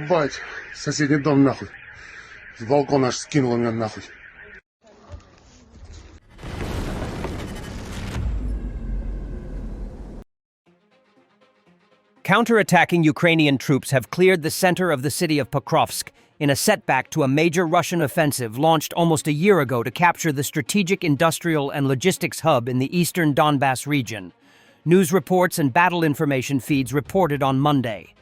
Ебать, соседний дом нахуй. С балкона аж скинуло меня нахуй. Counterattacking Ukrainian troops have cleared the center of the city of Pokrovsk in a setback to a major Russian offensive launched almost a year ago to capture the strategic industrial and logistics hub in the eastern Donbass region. News reports and battle information feeds reported on Monday.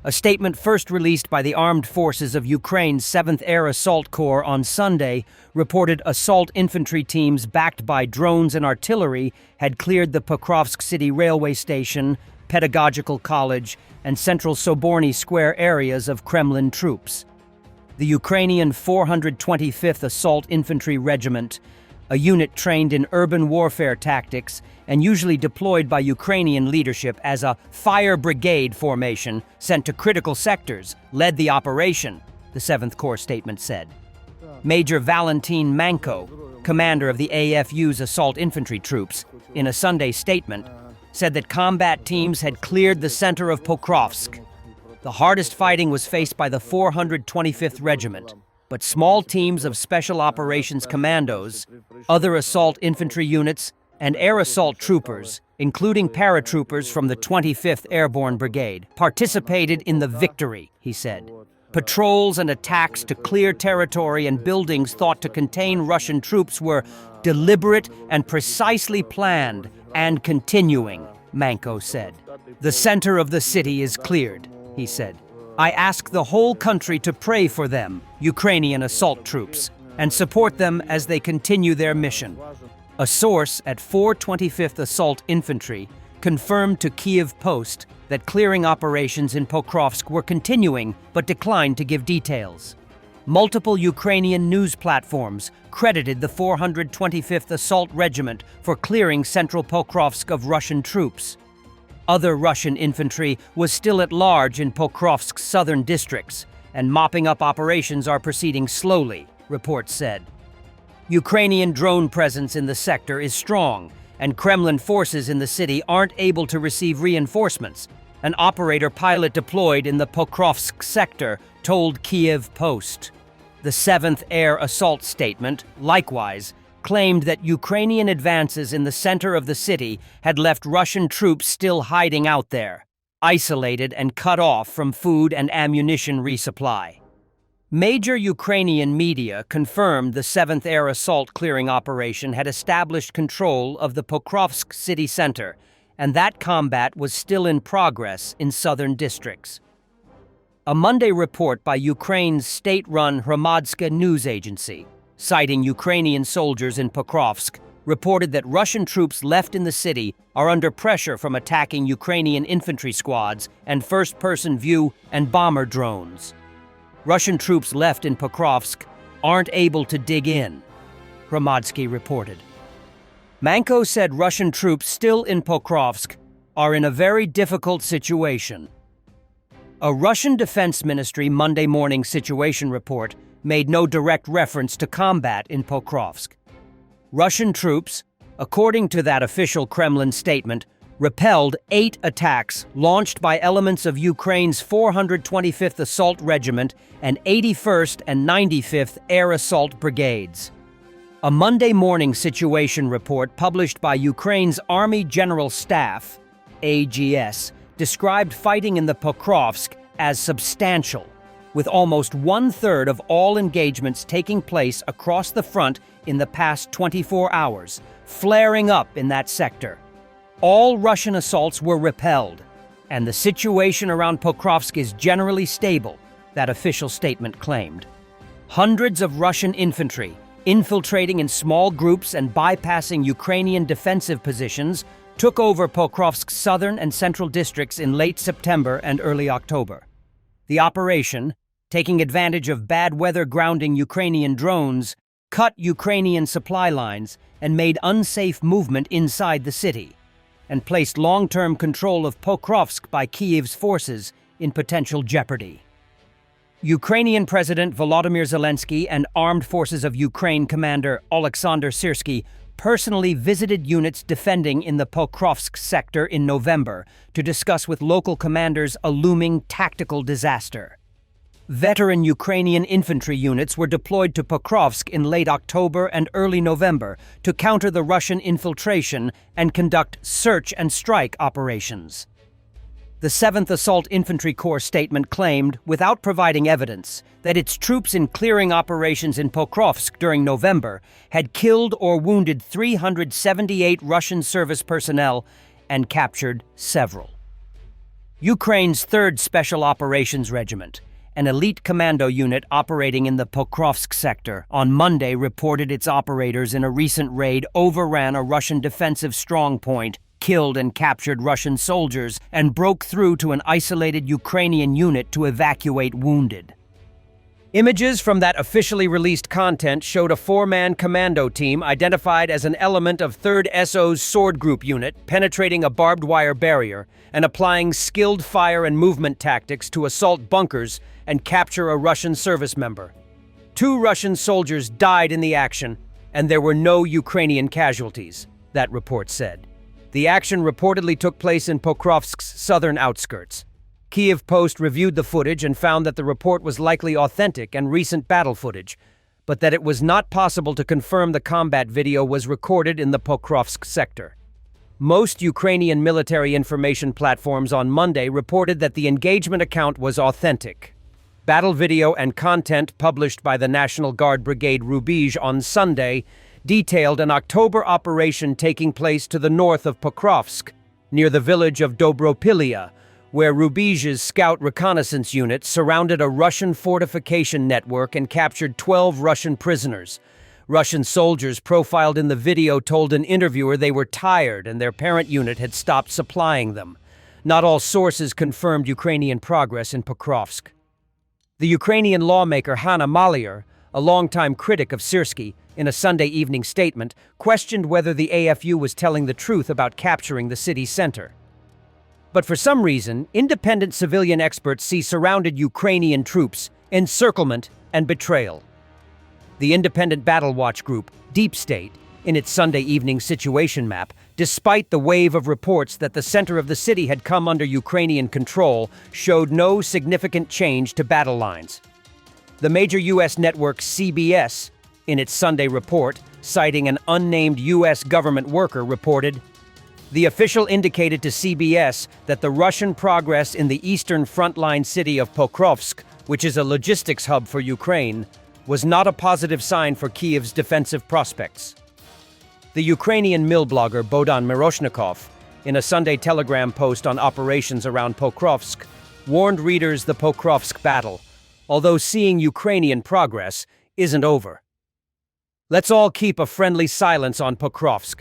A statement first released by the armed forces of Ukraine's 7th Air Assault Corps on Sunday reported assault infantry teams backed by drones and artillery had cleared the Pokrovsk city railway station, Pedagogical College, and central Soborny Square areas of Kremlin troops. The Ukrainian 425th Assault Infantry Regiment, a unit trained in urban warfare tactics and usually deployed by Ukrainian leadership as a fire brigade formation sent to critical sectors, led the operation, the 7th Corps statement said. Major Valentin Manko, commander of the AFU's assault infantry troops, in a Sunday statement, said that combat teams had cleared the center of Pokrovsk. The hardest fighting was faced by the 425th Regiment, but small teams of Special Operations Commandos, other assault infantry units, and air assault troopers, including paratroopers from the 25th Airborne Brigade, participated in the victory, he said. Patrols and attacks to clear territory and buildings thought to contain Russian troops were deliberate and precisely planned and continuing, Manko said. The center of the city is cleared, he said. I ask the whole country to pray for them, Ukrainian assault troops, and support them as they continue their mission. A source at 425th Assault Infantry confirmed to Kyiv Post that clearing operations in Pokrovsk were continuing but declined to give details. Multiple Ukrainian news platforms credited the 425th Assault Regiment for clearing central Pokrovsk of Russian troops. Other Russian infantry was still at large in Pokrovsk's southern districts, and mopping up operations are proceeding slowly, reports said. Ukrainian drone presence in the sector is strong, and Kremlin forces in the city aren't able to receive reinforcements, an operator pilot deployed in the Pokrovsk sector told Kyiv Post. The 7th Air Assault statement, likewise, claimed that Ukrainian advances in the center of the city had left Russian troops still hiding out there, isolated and cut off from food and ammunition resupply. Major Ukrainian media confirmed the 7th Air Assault clearing operation had established control of the Pokrovsk city center, and that combat was still in progress in southern districts. A Monday report by Ukraine's state-run Hromadske news agency, citing Ukrainian soldiers in Pokrovsk, reported that Russian troops left in the city are under pressure from attacking Ukrainian infantry squads and first-person view and bomber drones. Russian troops left in Pokrovsk aren't able to dig in, Hromadske reported. Manko said Russian troops still in Pokrovsk are in a very difficult situation. A Russian Defense Ministry Monday morning situation report made no direct reference to combat in Pokrovsk. Russian troops, according to that official Kremlin statement, repelled 8 attacks launched by elements of Ukraine's 425th Assault Regiment and 81st and 95th Air Assault Brigades. A Monday morning situation report published by Ukraine's Army General Staff, AGS, described fighting in the Pokrovsk as substantial, with almost 1/3 of all engagements taking place across the front in the past 24 hours, flaring up in that sector. All Russian assaults were repelled, and the situation around Pokrovsk is generally stable, that official statement claimed. Hundreds of Russian infantry, infiltrating in small groups and bypassing Ukrainian defensive positions, took over Pokrovsk's southern and central districts in late September and early October. The operation, taking advantage of bad weather grounding Ukrainian drones, cut Ukrainian supply lines and made unsafe movement inside the city, and placed long-term control of Pokrovsk by Kyiv's forces in potential jeopardy. Ukrainian President Volodymyr Zelensky and Armed Forces of Ukraine Commander Oleksandr Syrsky personally visited units defending in the Pokrovsk sector in November to discuss with local commanders a looming tactical disaster. Veteran Ukrainian infantry units were deployed to Pokrovsk in late October and early November to counter the Russian infiltration and conduct search and strike operations. The 7th Assault Infantry Corps statement claimed, without providing evidence, that its troops in clearing operations in Pokrovsk during November had killed or wounded 378 Russian service personnel and captured several. Ukraine's 3rd Special Operations Regiment, an elite commando unit operating in the Pokrovsk sector, on Monday reported its operators in a recent raid overran a Russian defensive strongpoint, killed and captured Russian soldiers, and broke through to an isolated Ukrainian unit to evacuate wounded. Images from that officially released content showed a 4-man commando team identified as an element of 3rd SO's Sword Group unit penetrating a barbed wire barrier and applying skilled fire and movement tactics to assault bunkers and capture a Russian service member. 2 Russian soldiers died in the action, and there were no Ukrainian casualties, that report said. The action reportedly took place in Pokrovsk's southern outskirts. Kyiv Post reviewed the footage and found that the report was likely authentic and recent battle footage, but that it was not possible to confirm the combat video was recorded in the Pokrovsk sector. Most Ukrainian military information platforms on Monday reported that the engagement account was authentic. Battle video and content published by the National Guard Brigade Rubizh on Sunday detailed an October operation taking place to the north of Pokrovsk, near the village of Dobropilia, where Rubizh's Scout Reconnaissance Unit surrounded a Russian fortification network and captured 12 Russian prisoners. Russian soldiers profiled in the video told an interviewer they were tired and their parent unit had stopped supplying them. Not all sources confirmed Ukrainian progress in Pokrovsk. The Ukrainian lawmaker Hanna Maliar, a longtime critic of Syrskyi, in a Sunday evening statement, questioned whether the AFU was telling the truth about capturing the city center. But for some reason, independent civilian experts see surrounded Ukrainian troops encirclement and betrayal. The independent battle watch group, Deep State, in its Sunday evening situation map, despite the wave of reports that the center of the city had come under Ukrainian control, showed no significant change to battle lines. The major U.S. network CBS, in its Sunday report, citing an unnamed U.S. government worker, reported, "The official indicated to CBS that the Russian progress in the eastern frontline city of Pokrovsk, which is a logistics hub for Ukraine, was not a positive sign for Kyiv's defensive prospects." The Ukrainian mill blogger Bohdan Miroshnikov, in a Sunday Telegram post on operations around Pokrovsk, warned readers the Pokrovsk battle, although seeing Ukrainian progress, isn't over. "Let's all keep a friendly silence on Pokrovsk.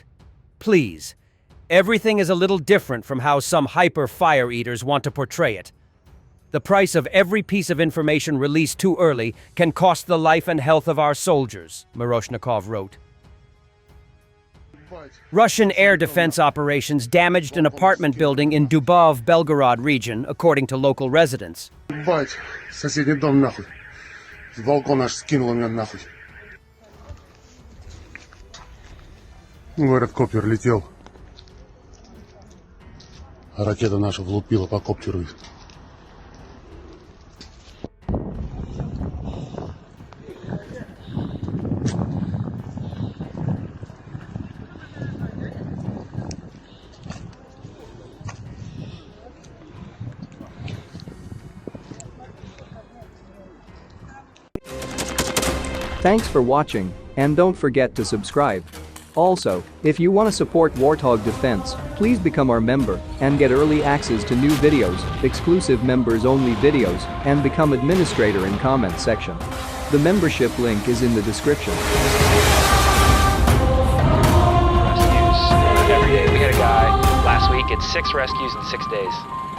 Please. Everything is a little different from how some hyper-fire eaters want to portray it. The price of every piece of information released too early can cost the life and health of our soldiers," Miroshnikov wrote. Russian air defense operations damaged an apartment building in Dubov, Belgorod region, according to local residents. Ебать, соседний дом нахуй. С балкона аж скинуло меня нахуй. Говорят, копер летел. А ракета наша влупила по коптеру. Thanks for watching, and don't forget to subscribe. Also, if you want to support Warthog Defense, please become our member and get early access to new videos, exclusive members-only videos, and become administrator in comment section. The membership link is in the description. Rescues every day. We had a guy last week at 6 rescues in 6 days.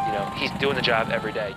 You know, he's doing the job every day.